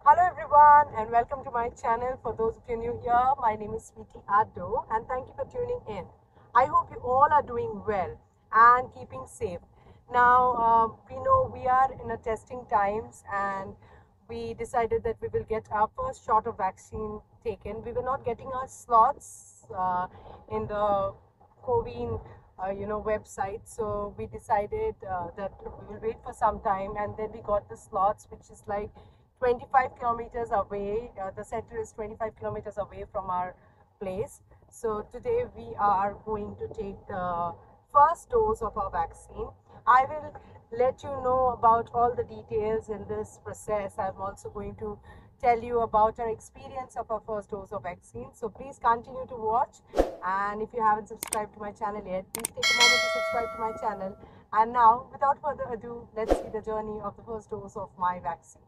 Hello everyone and welcome to my channel. For those of you new here, my name is Sweetie Addo and thank you for tuning in. I hope you all are doing well and keeping safe. Now, we know we are in a testing times and we decided that we will get our first shot of vaccine taken. We were not getting our slots in the COVID website, so we decided that we will wait for some time, and then we got the slots, which is like 25 kilometers away. The center is 25 kilometers away from our place. So today we are going to take the first dose of our vaccine. I will let you know about all the details in this process. I'm also going to tell you about our experience of our first dose of vaccine. So please continue to watch, and if you haven't subscribed to my channel yet, please take a moment to subscribe to my channel. And now, without further ado, let's see the journey of the first dose of my vaccine.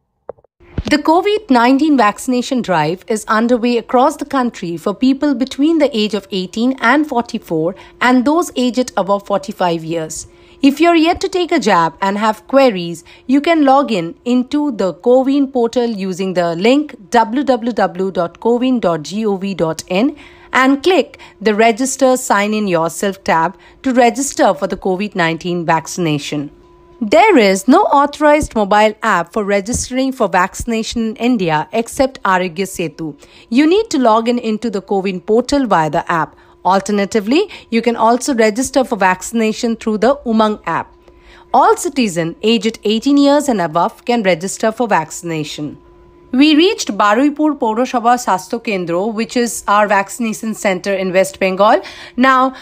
The COVID-19 vaccination drive is underway across the country for people between the age of 18 and 44 and those aged above 45 years. If you're yet to take a jab and have queries, you can log into the CoWIN portal using the link www.cowin.gov.in and click the Register Sign In Yourself tab to register for the COVID-19 vaccination. There is no authorized mobile app for registering for vaccination in India except Arogya Setu. You need to log into the CoWIN portal via the app. Alternatively, you can also register for vaccination through the Umang app. All citizens aged 18 years and above can register for vaccination. We reached Baruipur Paurosabha Sastho Kendro, which is our vaccination center in West Bengal. Now,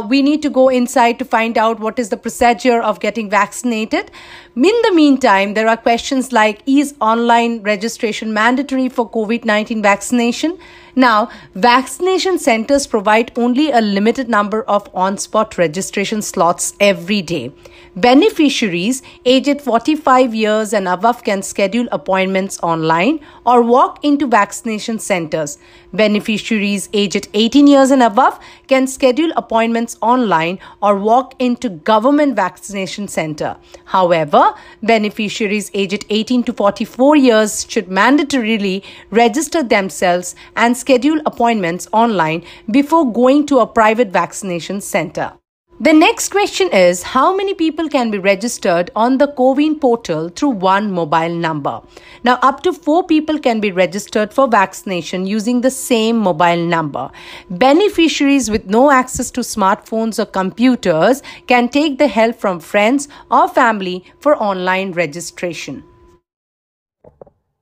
we need to go inside to find out what is the procedure of getting vaccinated. In the meantime, there are questions like, is online registration mandatory for COVID-19 vaccination? Now, vaccination centers provide only a limited number of on-spot registration slots every day. Beneficiaries aged 45 years and above can schedule appointments online or walk into vaccination centers. Beneficiaries aged 18 years and above can schedule appointments online or walk into government vaccination center. However, beneficiaries aged 18 to 44 years should mandatorily register themselves and schedule appointments online before going to a private vaccination center. The next question is, how many people can be registered on the CoWIN portal through one mobile number? Now, up to 4 people can be registered for vaccination using the same mobile number. Beneficiaries with no access to smartphones or computers can take the help from friends or family for online registration.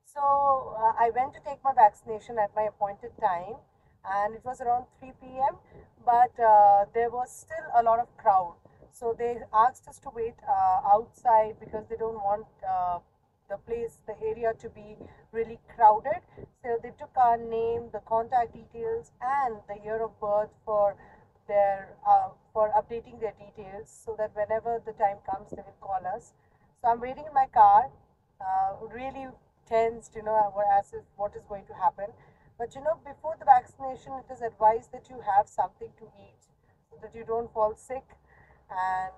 So, I went to take my vaccination at my appointed time, and it was around 3 p.m. But there was still a lot of crowd. So they asked us to wait outside because they don't want the area to be really crowded. So they took our name, the contact details, and the year of birth for updating their details, so that whenever the time comes, they will call us. So I'm waiting in my car, really tensed, as if what is going to happen. But before the vaccination, it is advised that you have something to eat so that you don't fall sick. And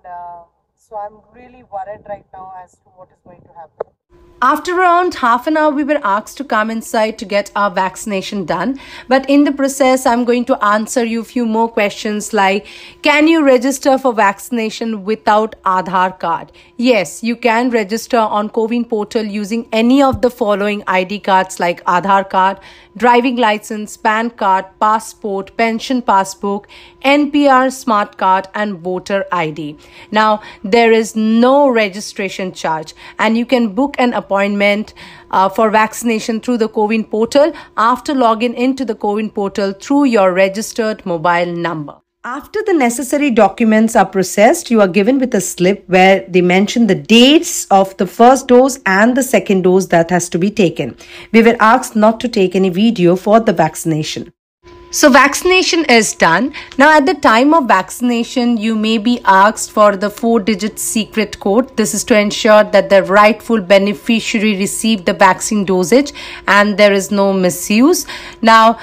so I'm really worried right now as to what is going to happen. After around half an hour, we were asked to come inside to get our vaccination done. But in the process, I'm going to answer you a few more questions like, can you register for vaccination without Aadhaar card? Yes, you can register on CoWIN portal using any of the following ID cards like Aadhaar card, driving license, PAN card, passport, pension passbook, NPR smart card and voter ID. Now, there is no registration charge, and you can book an appointment for vaccination through the CoWIN portal after logging into the CoWIN portal through your registered mobile number. After the necessary documents are processed, you are given with a slip where they mention the dates of the first dose and the second dose that has to be taken. We were asked not to take any video for the vaccination. So vaccination is done. Now at the time of vaccination, you may be asked for the 4-digit secret code. This is to ensure that the rightful beneficiary received the vaccine dosage and there is no misuse. Now,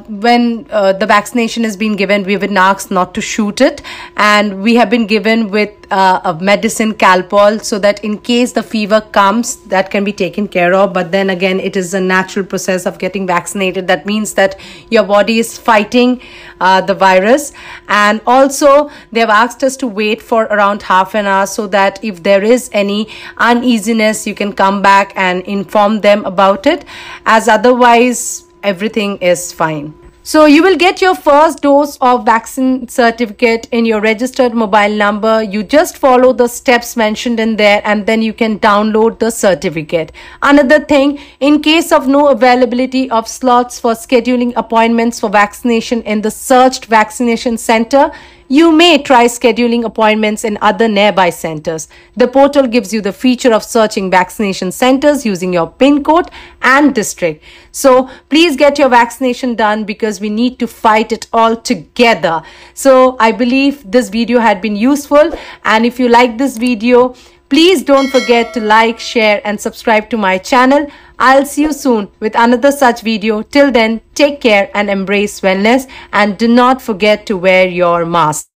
when the vaccination has been given, we have been asked not to shoot it, and we have been given with a medicine Calpol, so that in case the fever comes, that can be taken care of. But then again, it is a natural process of getting vaccinated. That means that your body is fighting the virus. And also they have asked us to wait for around half an hour, so that if there is any uneasiness, you can come back and inform them about it, as otherwise everything is fine. So you will get your first dose of vaccine certificate in your registered mobile number. You just follow the steps mentioned in there, and then you can download the certificate. Another thing, in case of no availability of slots for scheduling appointments for vaccination in the searched vaccination center, you may try scheduling appointments in other nearby centers. The portal gives you the feature of searching vaccination centers using your PIN code and district. So please get your vaccination done, because we need to fight it all together. So I believe this video had been useful, and if you like this video, please don't forget to like, share and subscribe to my channel. I'll see you soon with another such video. Till then, take care and embrace wellness, and do not forget to wear your mask.